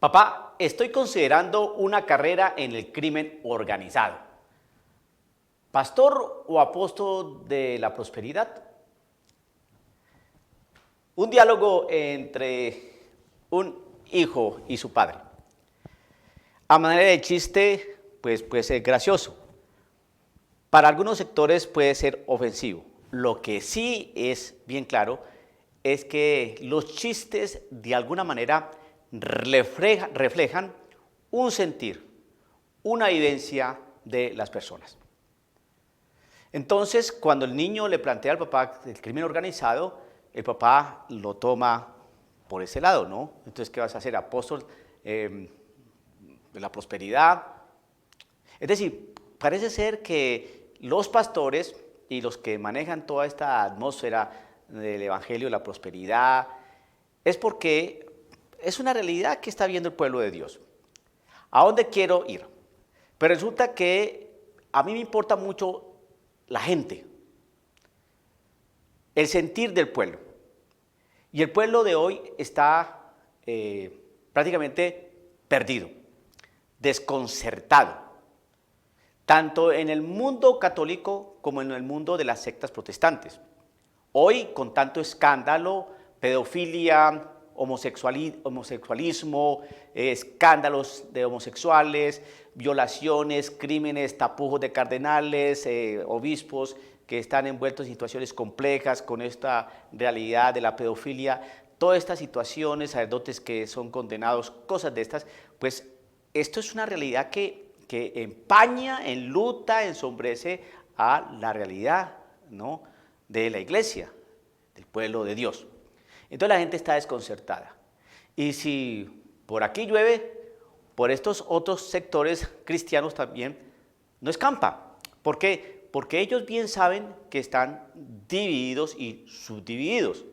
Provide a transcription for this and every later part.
Papá, estoy considerando una carrera en el crimen organizado. ¿Pastor o apóstol de la prosperidad? Un diálogo entre un hijo y su padre. A manera de chiste, pues puede ser gracioso. Para algunos sectores puede ser ofensivo. Lo que sí es bien claro es que los chistes de alguna manera reflejan un sentir, una vivencia de las personas. Entonces, cuando el niño le plantea al papá el crimen organizado, el papá lo toma por ese lado, ¿no? Entonces, ¿qué vas a hacer? Apóstol de la prosperidad. Es decir, parece ser que los pastores y los que manejan toda esta atmósfera del evangelio de la prosperidad es porque es una realidad que está viendo el pueblo de Dios. ¿A dónde quiero ir? Pero resulta que a mí me importa mucho la gente, el sentir del pueblo. Y el pueblo de hoy está prácticamente perdido, desconcertado, tanto en el mundo católico como en el mundo de las sectas protestantes. Hoy, con tanto escándalo, pedofilia, homosexualismo, escándalos de homosexuales, violaciones, crímenes, tapujos de cardenales, obispos que están envueltos en situaciones complejas con esta realidad de la pedofilia, todas estas situaciones, sacerdotes que son condenados, cosas de estas, pues esto es una realidad que empaña, enluta, ensombrece a la realidad, ¿no?, de la iglesia, del pueblo de Dios. Entonces la gente está desconcertada. Y si por aquí llueve, por estos otros sectores cristianos también no escampa. ¿Por qué? Porque ellos bien saben que están divididos y subdivididos.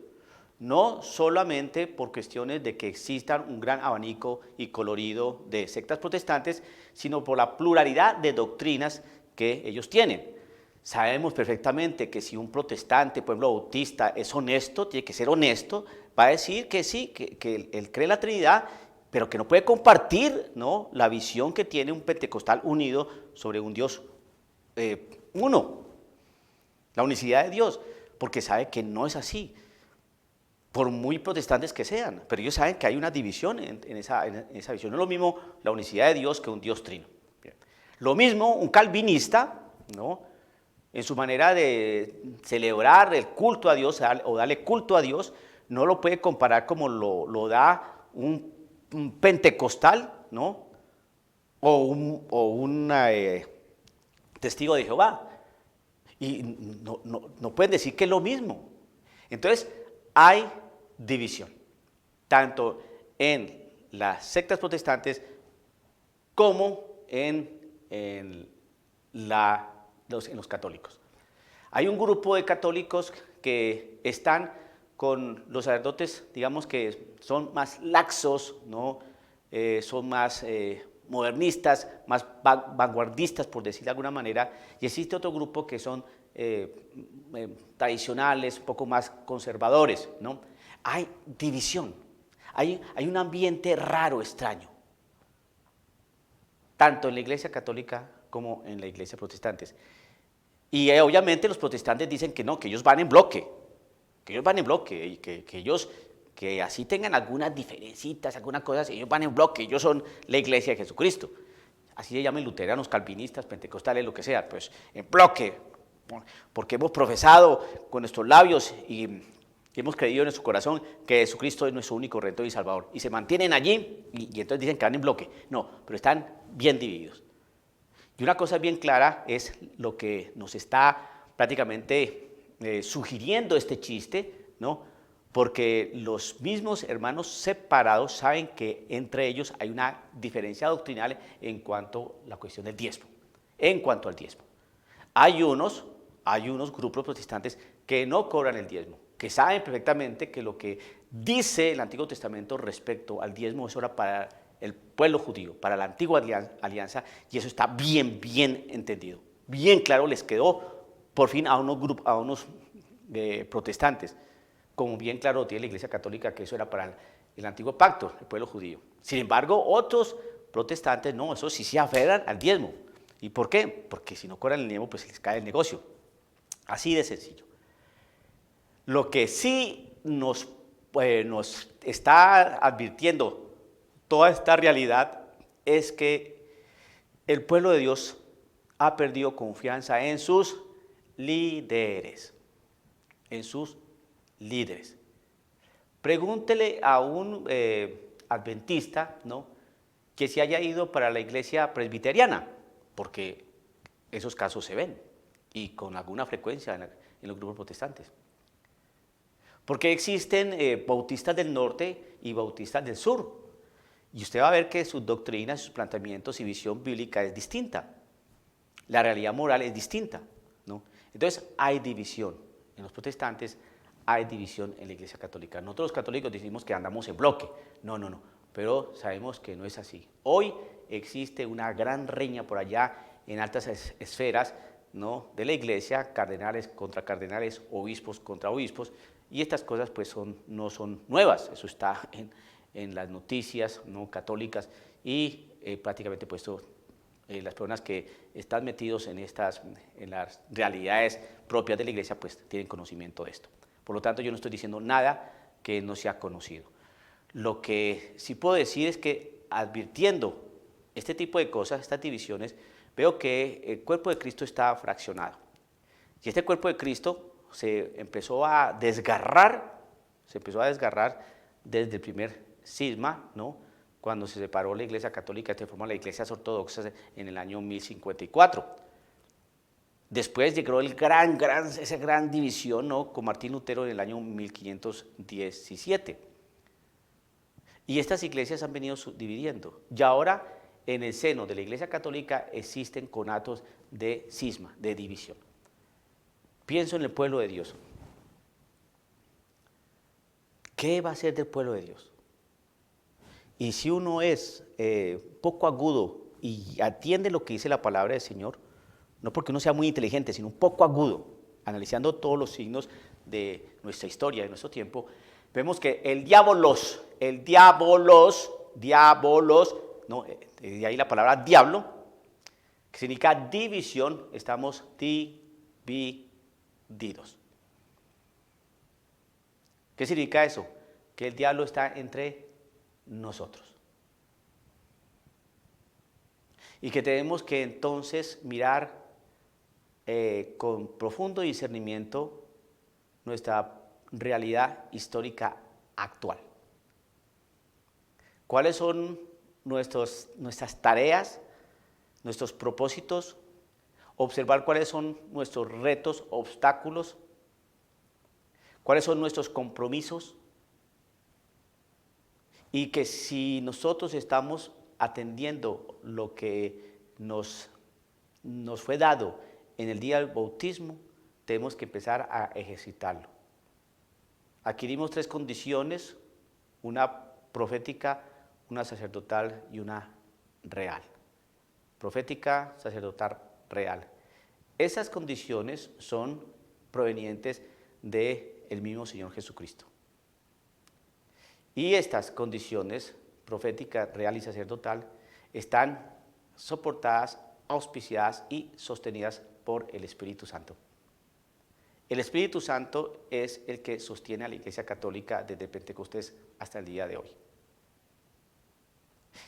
No solamente por cuestiones de que existan un gran abanico y colorido de sectas protestantes, sino por la pluralidad de doctrinas que ellos tienen. Sabemos perfectamente que si un protestante, por ejemplo, bautista, es honesto, tiene que ser honesto, va a decir que sí, que él cree en la Trinidad, pero que no puede compartir, ¿no?, la visión que tiene un pentecostal unido sobre un Dios uno, la unicidad de Dios, porque sabe que no es así, por muy protestantes que sean, pero ellos saben que hay una división en esa visión. No es lo mismo la unicidad de Dios que un Dios trino. Bien. Lo mismo un calvinista, ¿no?, en su manera de celebrar el culto a Dios o darle culto a Dios, no lo puede comparar como lo da un pentecostal, ¿no?, o un testigo de Jehová. Y no pueden decir que es lo mismo. Entonces, hay división, tanto en las sectas protestantes como en los católicos. Hay un grupo de católicos que están con los sacerdotes, digamos que son más laxos, ¿no?, son más modernistas, más vanguardistas, por decir de alguna manera, y existe otro grupo que son tradicionales, un poco más conservadores, ¿no? Hay división, hay un ambiente raro, extraño, tanto en la iglesia católica como en la iglesia protestante. Y obviamente los protestantes dicen que no, que ellos van en bloque, y que ellos, que así tengan algunas diferencitas, algunas cosas, ellos van en bloque, ellos son la iglesia de Jesucristo. Así se llaman luteranos, calvinistas, pentecostales, lo que sea, pues en bloque, porque hemos profesado con nuestros labios y hemos creído en nuestro corazón que Jesucristo es nuestro único Redentor y Salvador. Y se mantienen allí y entonces dicen que van en bloque. No, pero están bien divididos. Y una cosa bien clara es lo que nos está prácticamente sugiriendo este chiste, ¿no?, porque los mismos hermanos separados saben que entre ellos hay una diferencia doctrinal en cuanto a la cuestión del diezmo, en cuanto al diezmo. Hay unos grupos protestantes que no cobran el diezmo, que saben perfectamente que lo que dice el Antiguo Testamento respecto al diezmo es ahora para el pueblo judío, para la antigua alianza, y eso está bien entendido, bien claro les quedó por fin a unos protestantes, como bien claro tiene la Iglesia Católica que eso era para el antiguo pacto, el pueblo judío. Sin embargo, otros protestantes no, esos sí se aferran al diezmo. ¿Y por qué? Porque si no cobran el diezmo, pues les cae el negocio. Así de sencillo. Lo que sí nos está advirtiendo toda esta realidad es que el pueblo de Dios ha perdido confianza en sus líderes. En sus líderes. Pregúntele a un adventista, ¿no?, que se haya ido para la iglesia presbiteriana, porque esos casos se ven, y con alguna frecuencia en los grupos protestantes. Porque existen bautistas del norte y bautistas del sur, y usted va a ver que sus doctrinas, sus planteamientos y visión bíblica es distinta. La realidad moral es distinta, ¿no? Entonces hay división. En los protestantes hay división en la Iglesia Católica. Nosotros los católicos decimos que andamos en bloque. No, no, no. Pero sabemos que no es así. Hoy existe una gran riña por allá en altas esferas, ¿no?, de la Iglesia, cardenales contra cardenales, obispos contra obispos, y estas cosas pues no son nuevas. Eso está en las noticias, ¿no?, católicas, y prácticamente puesto las personas que están metidos en las realidades propias de la iglesia, pues tienen conocimiento de esto. Por lo tanto, yo no estoy diciendo nada que no sea conocido. Lo que sí puedo decir es que advirtiendo este tipo de cosas, estas divisiones, veo que el cuerpo de Cristo está fraccionado. Y este cuerpo de Cristo se empezó a desgarrar desde el primer cisma, ¿no?, cuando se separó la Iglesia Católica y se formó la Iglesias Ortodoxas en el año 1054. Después llegó esa gran división, ¿no?, con Martín Lutero en el año 1517. Y estas iglesias han venido dividiendo. Y ahora, en el seno de la Iglesia Católica existen conatos de cisma, de división. Pienso en el pueblo de Dios. ¿Qué va a ser del pueblo de Dios? Y si uno es poco agudo y atiende lo que dice la palabra del Señor, no porque uno sea muy inteligente, sino un poco agudo, analizando todos los signos de nuestra historia, de nuestro tiempo, vemos que el diabolos, ¿no?, de ahí la palabra diablo, que significa división, estamos divididos. ¿Qué significa eso? Que el diablo está entre nosotros. Y que tenemos que entonces mirar con profundo discernimiento nuestra realidad histórica actual. ¿Cuáles son nuestras tareas, nuestros propósitos? Observar cuáles son nuestros retos, obstáculos, cuáles son nuestros compromisos, y que si nosotros estamos atendiendo lo que nos fue dado en el día del bautismo, tenemos que empezar a ejercitarlo. Adquirimos 3 condiciones: una profética, una sacerdotal y una real. Profética, sacerdotal, real. Esas condiciones son provenientes del mismo Señor Jesucristo. Y estas condiciones, profética, real y sacerdotal, están soportadas, auspiciadas y sostenidas por el Espíritu Santo. El Espíritu Santo es el que sostiene a la Iglesia Católica desde Pentecostés hasta el día de hoy.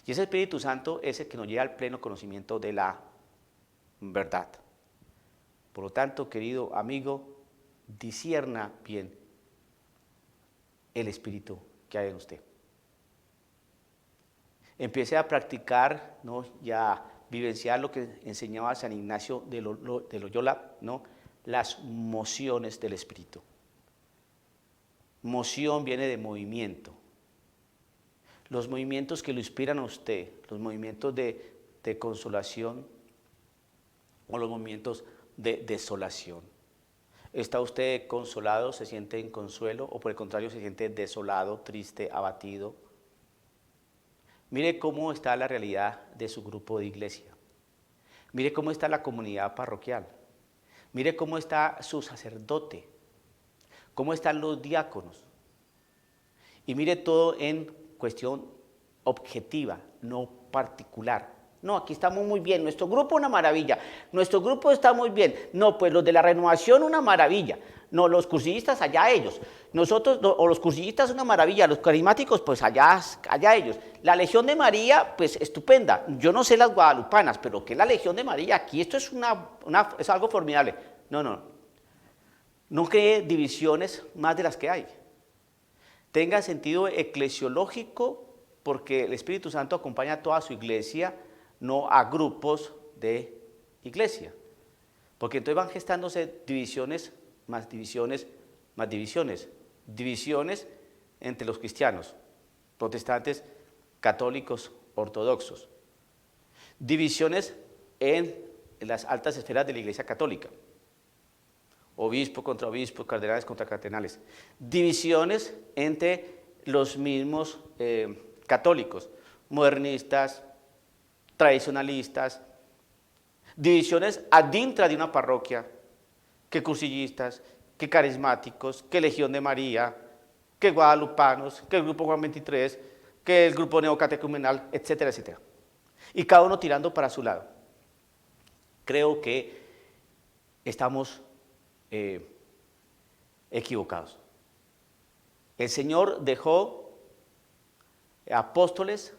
Y ese Espíritu Santo es el que nos lleva al pleno conocimiento de la verdad. Por lo tanto, querido amigo, discierna bien el Espíritu que hay en usted. Empiece a practicar, ¿no?, y a vivenciar lo que enseñaba San Ignacio de Loyola, ¿no?, las mociones del Espíritu. Moción viene de movimiento. Los movimientos que lo inspiran a usted, los movimientos de consolación o los movimientos de desolación. ¿Está usted consolado, se siente en consuelo, o por el contrario se siente desolado, triste, abatido? Mire cómo está la realidad de su grupo de iglesia. Mire cómo está la comunidad parroquial. Mire cómo está su sacerdote. Cómo están los diáconos. Y mire todo en cuestión objetiva, no particular. No, aquí estamos muy bien, nuestro grupo una maravilla, nuestro grupo está muy bien. No, pues los de la renovación una maravilla. No, los cursillistas allá ellos. Nosotros, o los cursillistas una maravilla, los carismáticos pues allá ellos. La Legión de María pues estupenda. Yo no sé las guadalupanas, pero que la Legión de María aquí esto es, es algo formidable. No, no. No cree divisiones más de las que hay. Tenga sentido eclesiológico porque el Espíritu Santo acompaña a toda su iglesia, no a grupos de iglesia. Porque entonces van gestándose divisiones, más divisiones, más divisiones. Divisiones entre los cristianos, protestantes, católicos, ortodoxos. Divisiones en las altas esferas de la iglesia católica. Obispo contra obispo, cardenales contra cardenales. Divisiones entre los mismos católicos, modernistas, tradicionalistas. Divisiones adintra de una parroquia, que cursillistas, que carismáticos, que Legión de María, que guadalupanos, que el grupo Juan 23, que el grupo neocatecumenal, etcétera, etcétera. Y cada uno tirando para su lado. Creo que estamos equivocados. El Señor dejó apóstoles,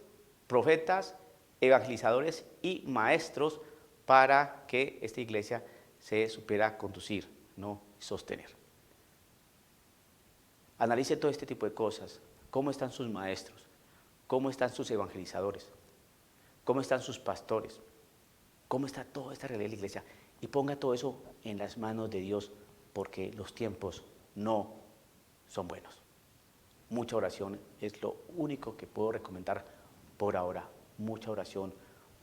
profetas, evangelizadores y maestros para que esta iglesia se supiera conducir, no sostener. Analice todo este tipo de cosas. ¿Cómo están sus maestros? ¿Cómo están sus evangelizadores? ¿Cómo están sus pastores? ¿Cómo está toda esta realidad de la iglesia? Y ponga todo eso en las manos de Dios, porque los tiempos no son buenos. Mucha oración es lo único que puedo recomendar por ahora. Mucha oración,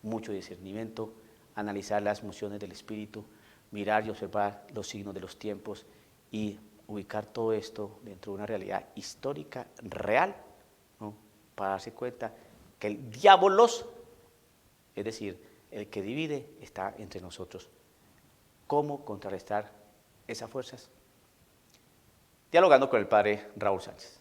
mucho discernimiento, analizar las mociones del Espíritu, mirar y observar los signos de los tiempos y ubicar todo esto dentro de una realidad histórica real, ¿no? Para darse cuenta que el diabolos, es decir, el que divide, está entre nosotros. ¿Cómo contrarrestar esas fuerzas? Dialogando con el padre Raúl Sánchez.